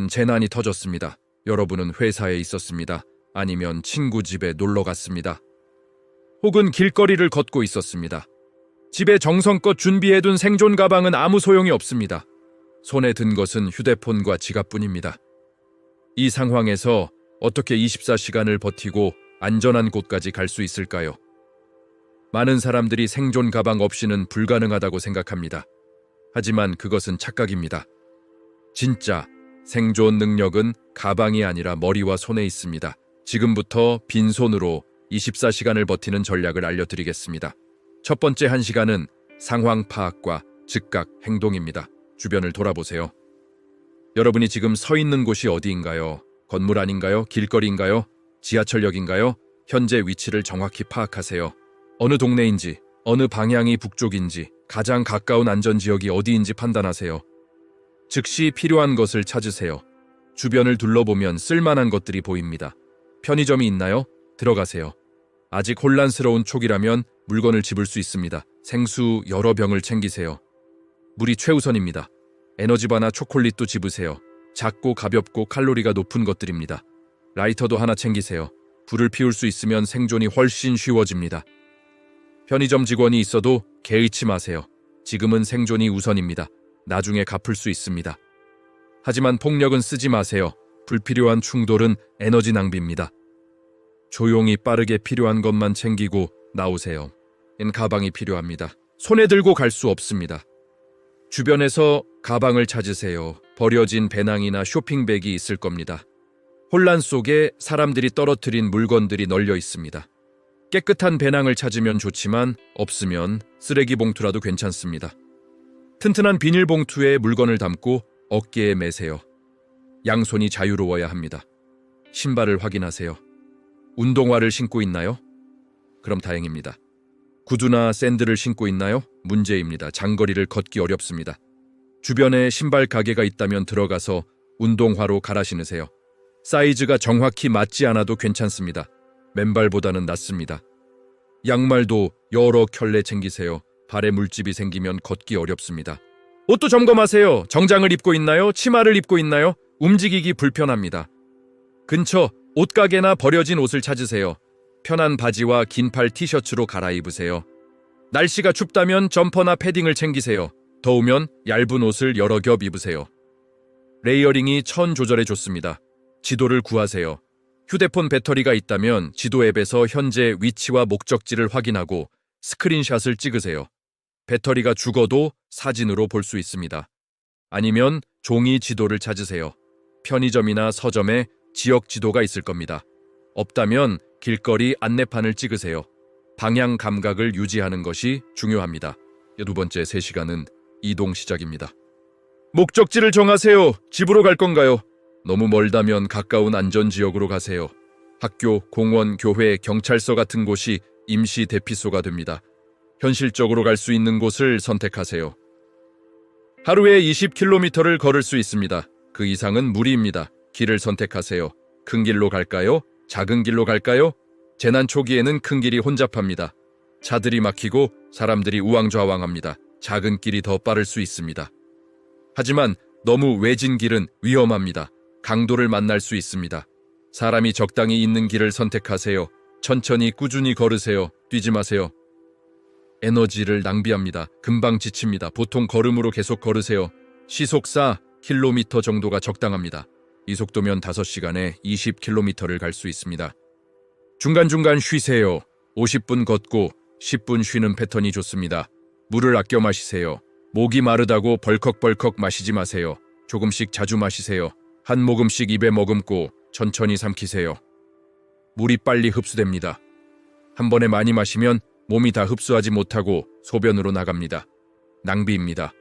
재난이 터졌습니다. 여러분은 회사에 있었습니다. 아니면 친구 집에 놀러 갔습니다. 혹은 길거리를 걷고 있었습니다. 집에 정성껏 준비해둔 생존 가방은 아무 소용이 없습니다. 손에 든 것은 휴대폰과 지갑뿐입니다. 이 상황에서 어떻게 24시간을 버티고 안전한 곳까지 갈 수 있을까요? 많은 사람들이 생존 가방 없이는 불가능하다고 생각합니다. 하지만 그것은 착각입니다. 진짜 생존 능력은 가방이 아니라 머리와 손에 있습니다. 지금부터 빈손으로 24시간을 버티는 전략을 알려드리겠습니다. 첫 번째 1시간은 상황 파악과 즉각 행동입니다. 주변을 돌아보세요. 여러분이 지금 서 있는 곳이 어디인가요? 건물 아닌가요? 길거리인가요? 지하철역인가요? 현재 위치를 정확히 파악하세요. 어느 동네인지, 어느 방향이 북쪽인지, 가장 가까운 안전지역이 어디인지 판단하세요. 즉시 필요한 것을 찾으세요. 주변을 둘러보면 쓸만한 것들이 보입니다. 편의점이 있나요? 들어가세요. 아직 혼란스러운 촉이라면 물건을 집을 수 있습니다. 생수 여러 병을 챙기세요. 물이 최우선입니다. 에너지바나 초콜릿도 집으세요. 작고 가볍고 칼로리가 높은 것들입니다. 라이터도 하나 챙기세요. 불을 피울 수 있으면 생존이 훨씬 쉬워집니다. 편의점 직원이 있어도 개의치 마세요. 지금은 생존이 우선입니다. 나중에 갚을 수 있습니다. 하지만 폭력은 쓰지 마세요. 불필요한 충돌은 에너지 낭비입니다. 조용히 빠르게 필요한 것만 챙기고 나오세요. 가방이 필요합니다. 손에 들고 갈 수 없습니다. 주변에서 가방을 찾으세요. 버려진 배낭이나 쇼핑백이 있을 겁니다. 혼란 속에 사람들이 떨어뜨린 물건들이 널려 있습니다. 깨끗한 배낭을 찾으면 좋지만 없으면 쓰레기 봉투라도 괜찮습니다. 튼튼한 비닐봉투에 물건을 담고 어깨에 매세요. 양손이 자유로워야 합니다. 신발을 확인하세요. 운동화를 신고 있나요? 그럼 다행입니다. 구두나 샌들을 신고 있나요? 문제입니다. 장거리를 걷기 어렵습니다. 주변에 신발 가게가 있다면 들어가서 운동화로 갈아 신으세요. 사이즈가 정확히 맞지 않아도 괜찮습니다. 맨발보다는 낫습니다. 양말도 여러 켤레 챙기세요. 발에 물집이 생기면 걷기 어렵습니다. 옷도 점검하세요. 정장을 입고 있나요? 치마를 입고 있나요? 움직이기 불편합니다. 근처 옷가게나 버려진 옷을 찾으세요. 편한 바지와 긴팔 티셔츠로 갈아입으세요. 날씨가 춥다면 점퍼나 패딩을 챙기세요. 더우면 얇은 옷을 여러 겹 입으세요. 레이어링이 천 조절에 좋습니다. 지도를 구하세요. 휴대폰 배터리가 있다면 지도 앱에서 현재 위치와 목적지를 확인하고 스크린샷을 찍으세요. 배터리가 죽어도 사진으로 볼 수 있습니다. 아니면 종이 지도를 찾으세요. 편의점이나 서점에 지역 지도가 있을 겁니다. 없다면 길거리 안내판을 찍으세요. 방향 감각을 유지하는 것이 중요합니다. 두 번째 3시간은 이동 시작입니다. 목적지를 정하세요. 집으로 갈 건가요? 너무 멀다면 가까운 안전지역으로 가세요. 학교, 공원, 교회, 경찰서 같은 곳이 임시 대피소가 됩니다. 현실적으로 갈 수 있는 곳을 선택하세요. 하루에 20km를 걸을 수 있습니다. 그 이상은 무리입니다. 길을 선택하세요. 큰 길로 갈까요? 작은 길로 갈까요? 재난 초기에는 큰 길이 혼잡합니다. 차들이 막히고 사람들이 우왕좌왕합니다. 작은 길이 더 빠를 수 있습니다. 하지만 너무 외진 길은 위험합니다. 강도를 만날 수 있습니다. 사람이 적당히 있는 길을 선택하세요. 천천히 꾸준히 걸으세요. 뛰지 마세요. 에너지를 낭비합니다. 금방 지칩니다. 보통 걸음으로 계속 걸으세요. 시속 4km 정도가 적당합니다. 이 속도면 5시간에 20km를 갈 수 있습니다. 중간중간 쉬세요. 50분 걷고 10분 쉬는 패턴이 좋습니다. 물을 아껴 마시세요. 목이 마르다고 벌컥벌컥 마시지 마세요. 조금씩 자주 마시세요. 한 모금씩 입에 머금고 천천히 삼키세요. 물이 빨리 흡수됩니다. 한 번에 많이 마시면 몸이 다 흡수하지 못하고 소변으로 나갑니다. 낭비입니다.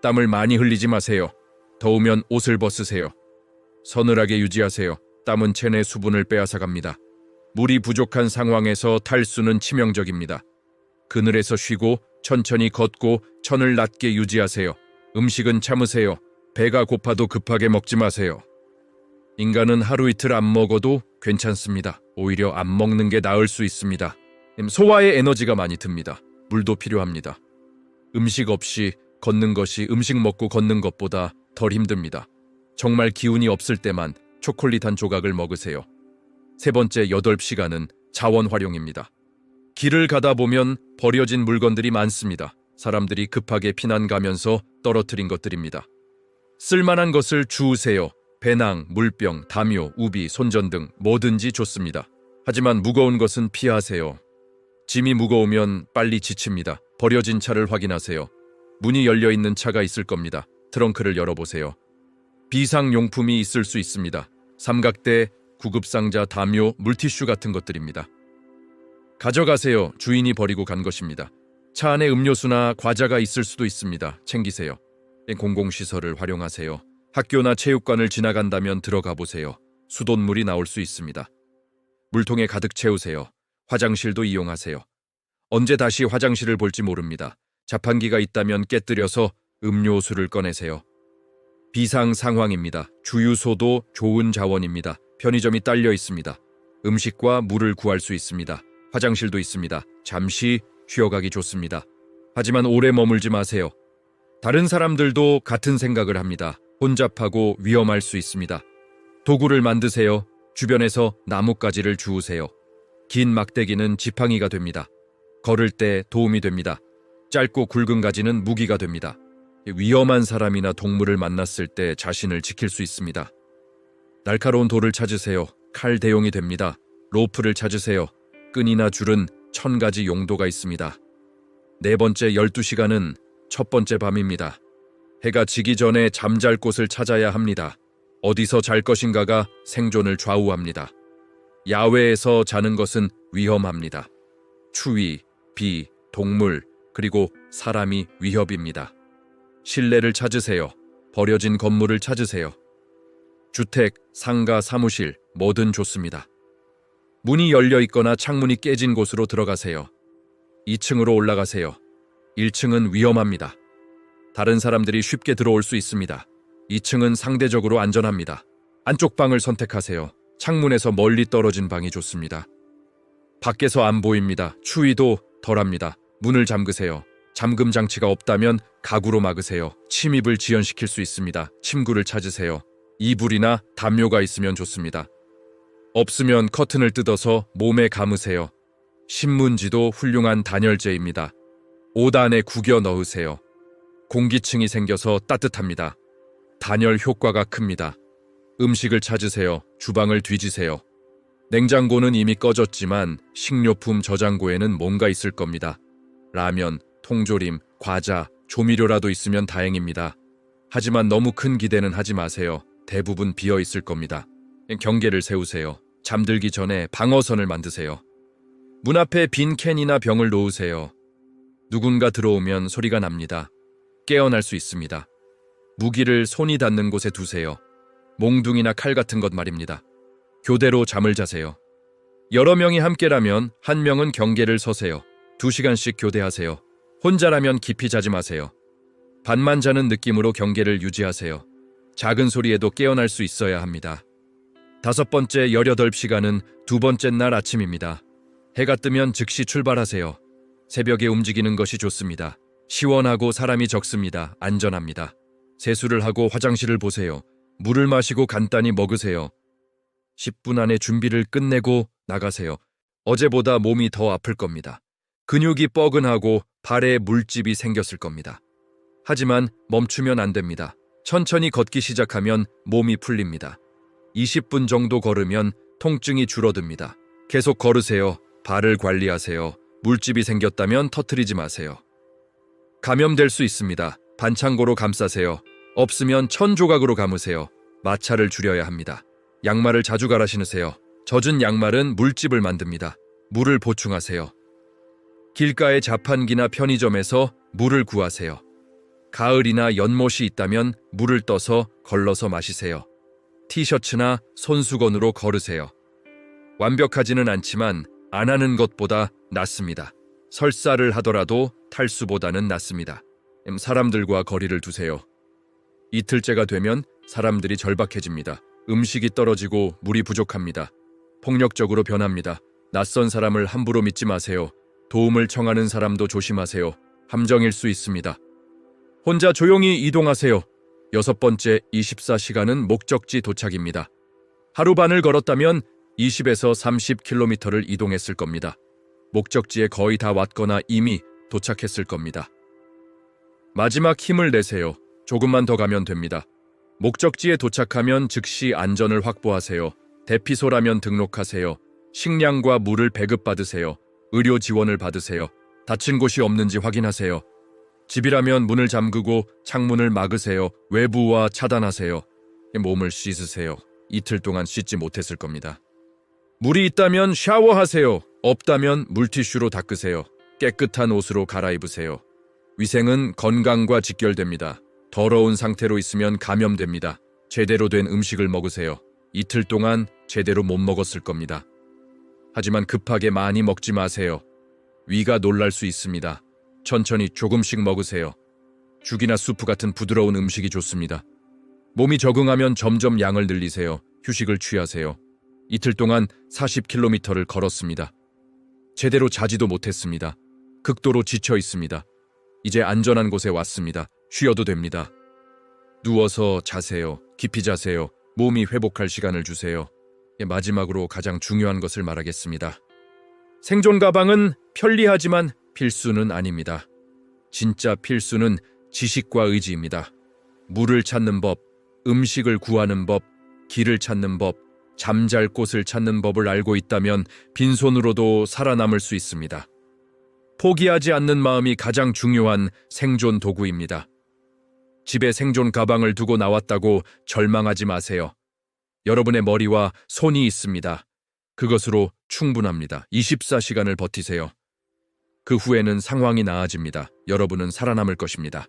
땀을 많이 흘리지 마세요. 더우면 옷을 벗으세요. 서늘하게 유지하세요. 땀은 체내 수분을 빼앗아갑니다. 물이 부족한 상황에서 탈수는 치명적입니다. 그늘에서 쉬고 천천히 걷고 천을 낮게 유지하세요. 음식은 참으세요. 배가 고파도 급하게 먹지 마세요. 인간은 하루 이틀 안 먹어도 괜찮습니다. 오히려 안 먹는 게 나을 수 있습니다. 소화에 에너지가 많이 듭니다. 물도 필요합니다. 음식 없이 걷는 것이 음식 먹고 걷는 것보다 덜 힘듭니다. 정말 기운이 없을 때만 초콜릿 한 조각을 먹으세요. 세 번째 8시간은 자원 활용입니다. 길을 가다 보면 버려진 물건들이 많습니다. 사람들이 급하게 피난 가면서 떨어뜨린 것들입니다. 쓸만한 것을 주우세요. 배낭, 물병, 담요, 우비, 손전 등 뭐든지 좋습니다. 하지만 무거운 것은 피하세요. 짐이 무거우면 빨리 지칩니다. 버려진 차를 확인하세요. 문이 열려 있는 차가 있을 겁니다. 트렁크를 열어보세요. 비상용품이 있을 수 있습니다. 삼각대, 구급상자, 담요, 물티슈 같은 것들입니다. 가져가세요. 주인이 버리고 간 것입니다. 차 안에 음료수나 과자가 있을 수도 있습니다. 챙기세요. 공공시설을 활용하세요. 학교나 체육관을 지나간다면 들어가 보세요. 수돗물이 나올 수 있습니다. 물통에 가득 채우세요. 화장실도 이용하세요. 언제 다시 화장실을 볼지 모릅니다. 자판기가 있다면 깨뜨려서 음료수를 꺼내세요. 비상 상황입니다. 주유소도 좋은 자원입니다. 편의점이 딸려 있습니다. 음식과 물을 구할 수 있습니다. 화장실도 있습니다. 잠시 쉬어가기 좋습니다. 하지만 오래 머물지 마세요. 다른 사람들도 같은 생각을 합니다. 혼잡하고 위험할 수 있습니다. 도구를 만드세요. 주변에서 나뭇가지를 주우세요. 긴 막대기는 지팡이가 됩니다. 걸을 때 도움이 됩니다. 짧고 굵은 가지는 무기가 됩니다. 위험한 사람이나 동물을 만났을 때 자신을 지킬 수 있습니다. 날카로운 돌을 찾으세요. 칼 대용이 됩니다. 로프를 찾으세요. 끈이나 줄은 1000가지 용도가 있습니다. 네 번째 12시간은 첫 번째 밤입니다. 해가 지기 전에 잠잘 곳을 찾아야 합니다. 어디서 잘 것인가가 생존을 좌우합니다. 야외에서 자는 것은 위험합니다. 추위, 비, 동물, 그리고 사람이 위협입니다. 실내를 찾으세요. 버려진 건물을 찾으세요. 주택, 상가, 사무실, 뭐든 좋습니다. 문이 열려 있거나 창문이 깨진 곳으로 들어가세요. 2층으로 올라가세요. 1층은 위험합니다. 다른 사람들이 쉽게 들어올 수 있습니다. 2층은 상대적으로 안전합니다. 안쪽 방을 선택하세요. 창문에서 멀리 떨어진 방이 좋습니다. 밖에서 안 보입니다. 추위도 덜합니다. 문을 잠그세요. 잠금 장치가 없다면 가구로 막으세요. 침입을 지연시킬 수 있습니다. 침구를 찾으세요. 이불이나 담요가 있으면 좋습니다. 없으면 커튼을 뜯어서 몸에 감으세요. 신문지도 훌륭한 단열재입니다. 옷 안에 구겨 넣으세요. 공기층이 생겨서 따뜻합니다. 단열 효과가 큽니다. 음식을 찾으세요. 주방을 뒤지세요. 냉장고는 이미 꺼졌지만 식료품 저장고에는 뭔가 있을 겁니다. 라면, 통조림, 과자, 조미료라도 있으면 다행입니다. 하지만 너무 큰 기대는 하지 마세요. 대부분 비어 있을 겁니다. 경계를 세우세요. 잠들기 전에 방어선을 만드세요. 문 앞에 빈 캔이나 병을 놓으세요. 누군가 들어오면 소리가 납니다. 깨어날 수 있습니다. 무기를 손이 닿는 곳에 두세요. 몽둥이나 칼 같은 것 말입니다. 교대로 잠을 자세요. 여러 명이 함께라면 한 명은 경계를 서세요. 2시간씩 교대하세요. 혼자라면 깊이 자지 마세요. 반만 자는 느낌으로 경계를 유지하세요. 작은 소리에도 깨어날 수 있어야 합니다. 5번째 18시간은 두 번째 날 아침입니다. 해가 뜨면 즉시 출발하세요. 새벽에 움직이는 것이 좋습니다. 시원하고 사람이 적습니다. 안전합니다. 세수를 하고 화장실을 보세요. 물을 마시고 간단히 먹으세요. 10분 안에 준비를 끝내고 나가세요. 어제보다 몸이 더 아플 겁니다. 근육이 뻐근하고 발에 물집이 생겼을 겁니다. 하지만 멈추면 안 됩니다. 천천히 걷기 시작하면 몸이 풀립니다. 20분 정도 걸으면 통증이 줄어듭니다. 계속 걸으세요. 발을 관리하세요. 물집이 생겼다면 터뜨리지 마세요. 감염될 수 있습니다. 반창고로 감싸세요. 없으면 1000조각으로 감으세요. 마찰을 줄여야 합니다. 양말을 자주 갈아 신으세요. 젖은 양말은 물집을 만듭니다. 물을 보충하세요. 길가의 자판기나 편의점에서 물을 구하세요. 가을이나 연못이 있다면 물을 떠서 걸러서 마시세요. 티셔츠나 손수건으로 걸으세요. 완벽하지는 않지만 안 하는 것보다 낫습니다. 설사를 하더라도 탈수보다는 낫습니다. 사람들과 거리를 두세요. 이틀째가 되면 사람들이 절박해집니다. 음식이 떨어지고 물이 부족합니다. 폭력적으로 변합니다. 낯선 사람을 함부로 믿지 마세요. 도움을 청하는 사람도 조심하세요. 함정일 수 있습니다. 혼자 조용히 이동하세요. 6번째 24시간은 목적지 도착입니다. 하루 반을 걸었다면 20에서 30km를 이동했을 겁니다. 목적지에 거의 다 왔거나 이미 도착했을 겁니다. 마지막 힘을 내세요. 조금만 더 가면 됩니다. 목적지에 도착하면 즉시 안전을 확보하세요. 대피소라면 등록하세요. 식량과 물을 배급받으세요. 의료 지원을 받으세요. 다친 곳이 없는지 확인하세요. 집이라면 문을 잠그고 창문을 막으세요. 외부와 차단하세요. 몸을 씻으세요. 이틀 동안 씻지 못했을 겁니다. 물이 있다면 샤워하세요. 없다면 물티슈로 닦으세요. 깨끗한 옷으로 갈아입으세요. 위생은 건강과 직결됩니다. 더러운 상태로 있으면 감염됩니다. 제대로 된 음식을 먹으세요. 이틀 동안 제대로 못 먹었을 겁니다. 하지만 급하게 많이 먹지 마세요. 위가 놀랄 수 있습니다. 천천히 조금씩 먹으세요. 죽이나 수프 같은 부드러운 음식이 좋습니다. 몸이 적응하면 점점 양을 늘리세요. 휴식을 취하세요. 이틀 동안 40km를 걸었습니다. 제대로 자지도 못했습니다. 극도로 지쳐 있습니다. 이제 안전한 곳에 왔습니다. 쉬어도 됩니다. 누워서 자세요. 깊이 자세요. 몸이 회복할 시간을 주세요. 마지막으로 가장 중요한 것을 말하겠습니다. 생존 가방은 편리하지만 필수는 아닙니다. 진짜 필수는 지식과 의지입니다. 물을 찾는 법, 음식을 구하는 법, 길을 찾는 법, 잠잘 곳을 찾는 법을 알고 있다면 빈손으로도 살아남을 수 있습니다. 포기하지 않는 마음이 가장 중요한 생존 도구입니다. 집에 생존 가방을 두고 나왔다고 절망하지 마세요. 여러분의 머리와 손이 있습니다. 그것으로 충분합니다. 24시간을 버티세요. 그 후에는 상황이 나아집니다. 여러분은 살아남을 것입니다.